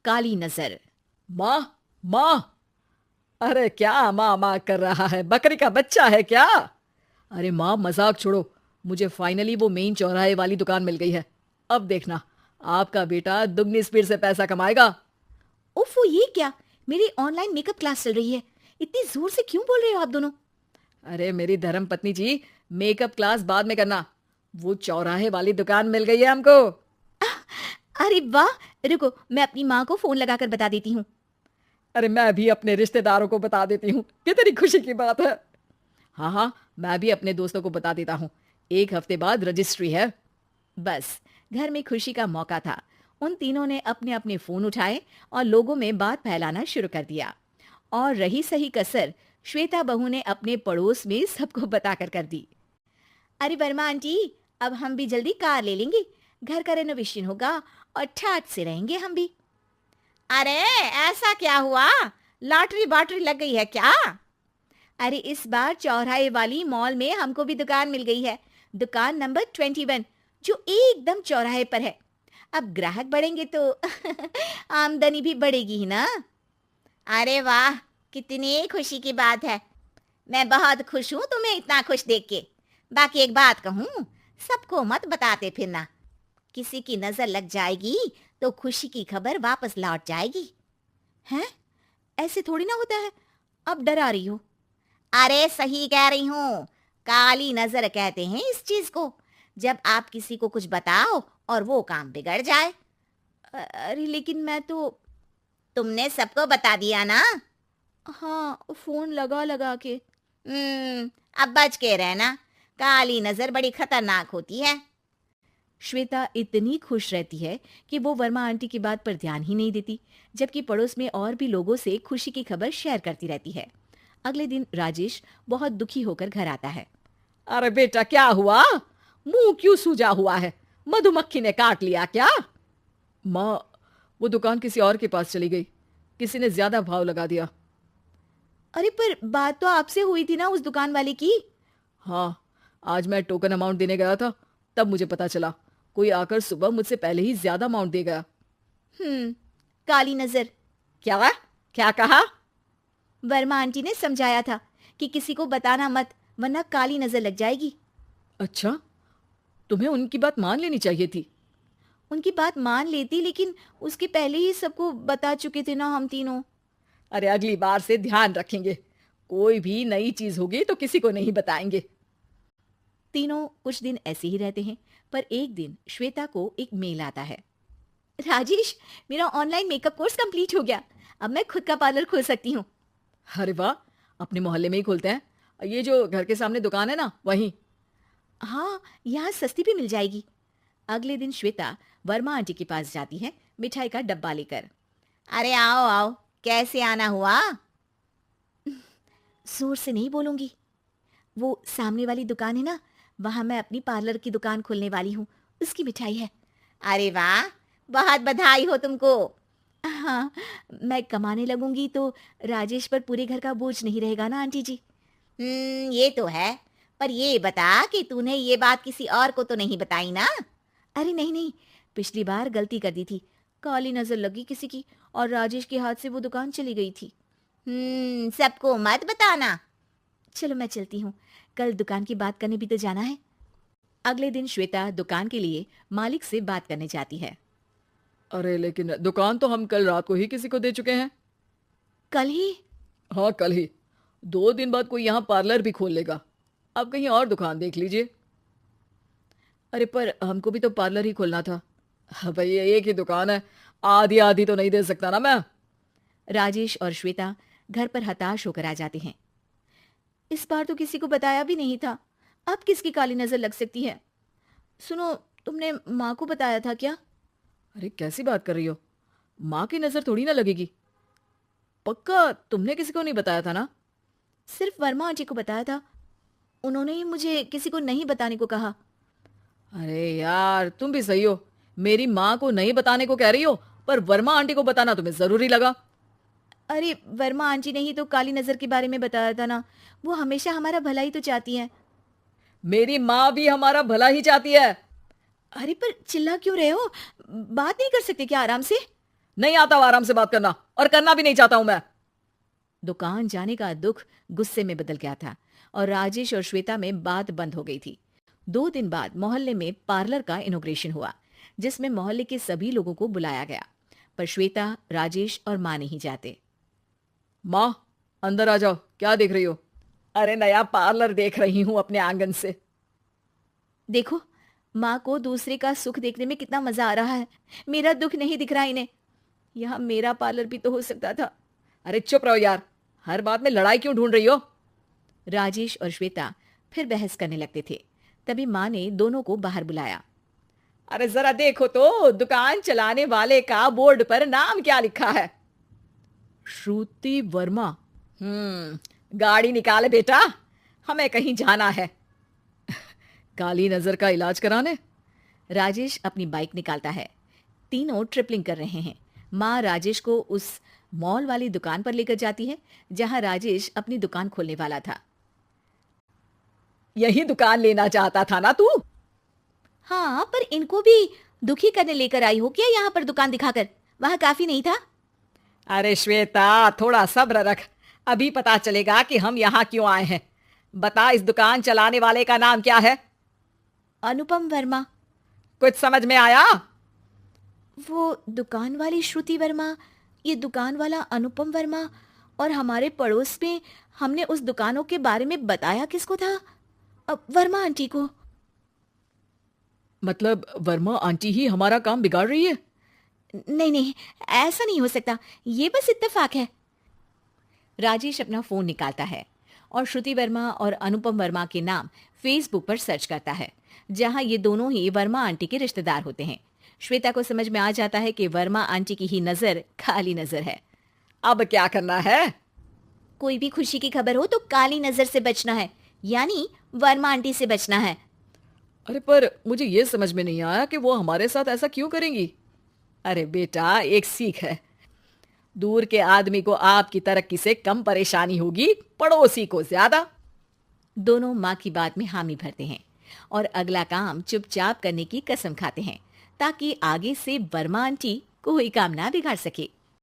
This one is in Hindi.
काली नजर। माँ, माँ, अरे क्या माँ माँ कर रहा है? बकरी का बच्चा है क्या? अरे माँ, मजाक छोड़ो। मुझे फाइनली वो मेन चौराहे वाली दुकान मिल गई है। अब देखना, आपका बेटा दुगनी स्पीड से पैसा कमाएगा। उफ, वो ये क्या? मेरी ऑनलाइन मेकअप क्लास चल रही है। इतनी जोर से क्यों बोल रहे हो आप दोनों? अरे मेरी धर्म पत्नी जी, मेकअप क्लास बाद में करना। वो चौराहे वाली दुकान मिल गई है हमको। अरे वाह! रुको, मैं अपनी माँ को फोन लगाकर बता देती हूँ। अरे मैं भी अपने रिश्तेदारों को बता देती हूँ। कितनी खुशी की बात है। हाँ हाँ, मैं भी अपने दोस्तों को बता देता हूँ। 1 हफ्ते बाद रजिस्ट्री है। बस, घर में खुशी का मौका था। उन तीनों ने अपने अपने फोन उठाए और लोगों में बात फैलाना शुरू कर दिया। और रही सही कसर श्वेता बहू ने अपने पड़ोस में सबको बताकर कर दी। अरे वर्मा आंटी, अब हम भी जल्दी कार ले लेंगे। घर का रेनोवेशन होगा और ठाट से रहेंगे हम भी। अरे ऐसा क्या हुआ? लॉटरी बाटरी लग गई है क्या? अरे इस बार चौराहे वाली मॉल में हमको भी दुकान मिल गई है। दुकान नंबर 21, जो एकदम चौराहे पर है। अब ग्राहक बढ़ेंगे तो आमदनी भी बढ़ेगी ही ना। अरे वाह, कितनी खुशी की बात है। मैं बहुत खुश हूँ तुम्हें इतना खुश देख के। बाकी एक बात कहूँ, सबको मत बताते फिरना। किसी की नजर लग जाएगी तो खुशी की खबर वापस लौट जाएगी। हैं? ऐसे थोड़ी ना होता है। अब डरा रही हो? अरे सही कह रही हूँ। काली नजर कहते हैं इस चीज को, जब आप किसी को कुछ बताओ और वो काम बिगड़ जाए। अरे लेकिन मैं तो। तुमने सबको बता दिया ना? हाँ, फोन लगा लगा के। अब बच के रहना। काली नजर बड़ी खतरनाक होती है। श्वेता इतनी खुश रहती है कि वो वर्मा आंटी की बात पर ध्यान ही नहीं देती, जबकि पड़ोस में और भी लोगों से खुशी की खबर शेयर करती रहती है। अगले दिन राजेश बहुत दुखी होकर घर आता है। अरे बेटा, क्या हुआ? मुंह क्यों सूजा हुआ है? मधुमक्खी ने काट लिया क्या? माँ, वो दुकान किसी और के पास चली गई। किसी ने ज्यादा भाव लगा दिया। अरे पर बात तो आपसे हुई थी ना उस दुकान वाले की। हाँ, आज मैं टोकन अमाउंट देने गया था, तब मुझे पता चला। कोई आकर सुबह मुझसे पहले ही ज्यादा अमाउंट दे गया। काली नजर। क्या? क्या कहा? वर्मा आंटी ने समझाया था कि किसी को बताना मत, वरना काली नजर लग जाएगी। अच्छा, तुम्हें उनकी बात मान लेनी चाहिए थी। उनकी बात मान लेती, लेकिन उसके पहले ही सबको बता चुके थे ना हम तीनों। अरे अगली बार से ध्यान रखेंगे। कोई भी नई चीज होगी तो किसी को नहीं बताएंगे। तीनों कुछ दिन ऐसे ही रहते हैं, पर एक दिन श्वेता को एक मेल आता है। राजेश, मेरा ऑनलाइन मेकअप कोर्स कंप्लीट हो गया। अब मैं खुद का पार्लर खोल सकती हूँ। अरे वाह, अपने मोहल्ले में ही खोलते हैं। ये जो घर के सामने दुकान है ना, वहीं। हाँ, यहाँ सस्ती भी मिल जाएगी। अगले दिन श्वेता वर्मा आंटी के पास जाती है मिठाई का डब्बा लेकर। अरे आओ आओ, कैसे आना हुआ? जोर से नहीं बोलूंगी। वो सामने वाली दुकान है ना, वहां मैं अपनी पार्लर की दुकान खोलने वाली हूँ। उसकी मिठाई है। अरे वाह, बहुत बधाई हो तुमको। हाँ, मैं कमाने लगूंगी तो राजेश पर पूरे घर का बोझ नहीं रहेगा ना आंटी जी। ये तो है। पर ये बता कि तूने ये बात किसी और को तो नहीं बताई ना? अरे नहीं नहीं, पिछली बार गलती कर दी थी। काली नजर लगी किसी की और राजेश के हाथ से वो दुकान चली गई थी। सबको मत बताना। चलो मैं चलती हूँ, कल दुकान की बात करने भी तो जाना है। अगले दिन श्वेता दुकान के लिए मालिक से बात करने जाती है। अरे लेकिन दुकान तो हम कल रात को ही किसी को दे चुके हैं। कल ही? हाँ, कल ही। 2 दिन बाद कोई यहाँ पार्लर भी खोल लेगा। आप कहीं और दुकान देख लीजिए। अरे पर हमको भी तो पार्लर ही खोलना था। हाँ भाई, एक ही दुकान है, आधी आधी तो नहीं दे सकता ना मैं। राजेश और श्वेता घर पर हताश होकर आ जाते हैं। इस बार तो किसी को बताया भी नहीं था, अब किसकी काली नजर लग सकती है? सुनो, तुमने माँ को बताया था क्या? अरे कैसी बात कर रही हो? माँ की नजर थोड़ी ना लगेगी। पक्का तुमने किसी को नहीं बताया था ना? सिर्फ वर्मा आंटी को बताया था। उन्होंने ही मुझे किसी को नहीं बताने को कहा। अरे यार, तुम भी सही हो। मेरी माँ को नहीं बताने को कह रही हो, पर वर्मा आंटी को बताना तुम्हें जरूरी लगा। अरे वर्मा आंटी ने ही तो काली नजर के बारे में बताया था ना। वो हमेशा हमारा भला ही तो चाहती हैं। मेरी माँ भी हमारा भला ही चाहती है। अरे पर चिल्ला क्यों रहे हो? बात नहीं कर सकते क्या आराम से? नहीं आता आराम से बात करना, और करना भी नहीं चाहता हूं मैं। दुकान जाने का दुख गुस्से में बदल गया था और राजेश और श्वेता में बात बंद हो गई थी। 2 दिन बाद मोहल्ले में पार्लर का इनॉग्रेशन हुआ, जिसमें मोहल्ले के सभी लोगों को बुलाया गया, पर श्वेता, राजेश और माँ नहीं जाते। माँ, अंदर आ जाओ, क्या देख रही हो? अरे नया पार्लर देख रही हूं अपने आंगन से। देखो, माँ को दूसरे का सुख देखने में कितना मजा आ रहा है। मेरा दुख नहीं दिख रहा इन्हें। यहाँ मेरा पार्लर भी तो हो सकता था। अरे चुप रहो यार, हर बात में लड़ाई क्यों ढूंढ रही हो? राजेश और श्वेता फिर बहस करने लगते थे। तभी माँ ने दोनों को बाहर बुलाया। अरे जरा देखो तो, दुकान चलाने वाले का बोर्ड पर नाम क्या लिखा है? श्रुति वर्मा। गाड़ी निकाले बेटा, हमें कहीं जाना है। काली नजर का इलाज कराने? राजेश अपनी बाइक निकालता है। तीनों ट्रिपलिंग कर रहे हैं। माँ राजेश को उस मॉल वाली दुकान पर लेकर जाती है जहां राजेश अपनी दुकान खोलने वाला था। यही दुकान लेना चाहता था ना तू? हाँ, पर इनको भी दुखी करने लेकर आई हो क्या यहाँ पर दुकान दिखाकर? वहां काफी नहीं था? अरे श्वेता, थोड़ा सब्र रख, अभी पता चलेगा कि हम यहाँ क्यों आए हैं। बता, इस दुकान चलाने वाले का नाम क्या है? अनुपम वर्मा। कुछ समझ में आया? वो दुकान वाली श्रुति वर्मा, ये दुकान वाला अनुपम वर्मा, और हमारे पड़ोस में हमने उस दुकानों के बारे में बताया किसको था? वर्मा आंटी को। मतलब वर्मा आंटी ही हमारा काम बिगाड़ रही है? नहीं नहीं, ऐसा नहीं हो सकता, ये बस इत्तेफाक है। राजेश अपना फोन निकालता है और श्रुति वर्मा और अनुपम वर्मा के नाम फेसबुक पर सर्च करता है, जहां ये दोनों ही वर्मा आंटी के रिश्तेदार होते हैं। श्वेता को समझ में आ जाता है कि वर्मा आंटी की ही नजर काली नजर है। अब क्या करना है? कोई भी खुशी की खबर हो तो काली नजर से बचना है, यानी वर्मा आंटी से बचना है। अरे पर मुझे ये समझ में नहीं आया कि वो हमारे साथ ऐसा क्यों करेंगी? अरे बेटा, एक सीख है, दूर के आदमी को आपकी तरक्की से कम परेशानी होगी, पड़ोसी को ज्यादा। दोनों माँ की बात में हामी भरते हैं और अगला काम चुपचाप करने की कसम खाते हैं, ताकि आगे से वर्मा आंटी कोई काम ना बिगाड़ सके।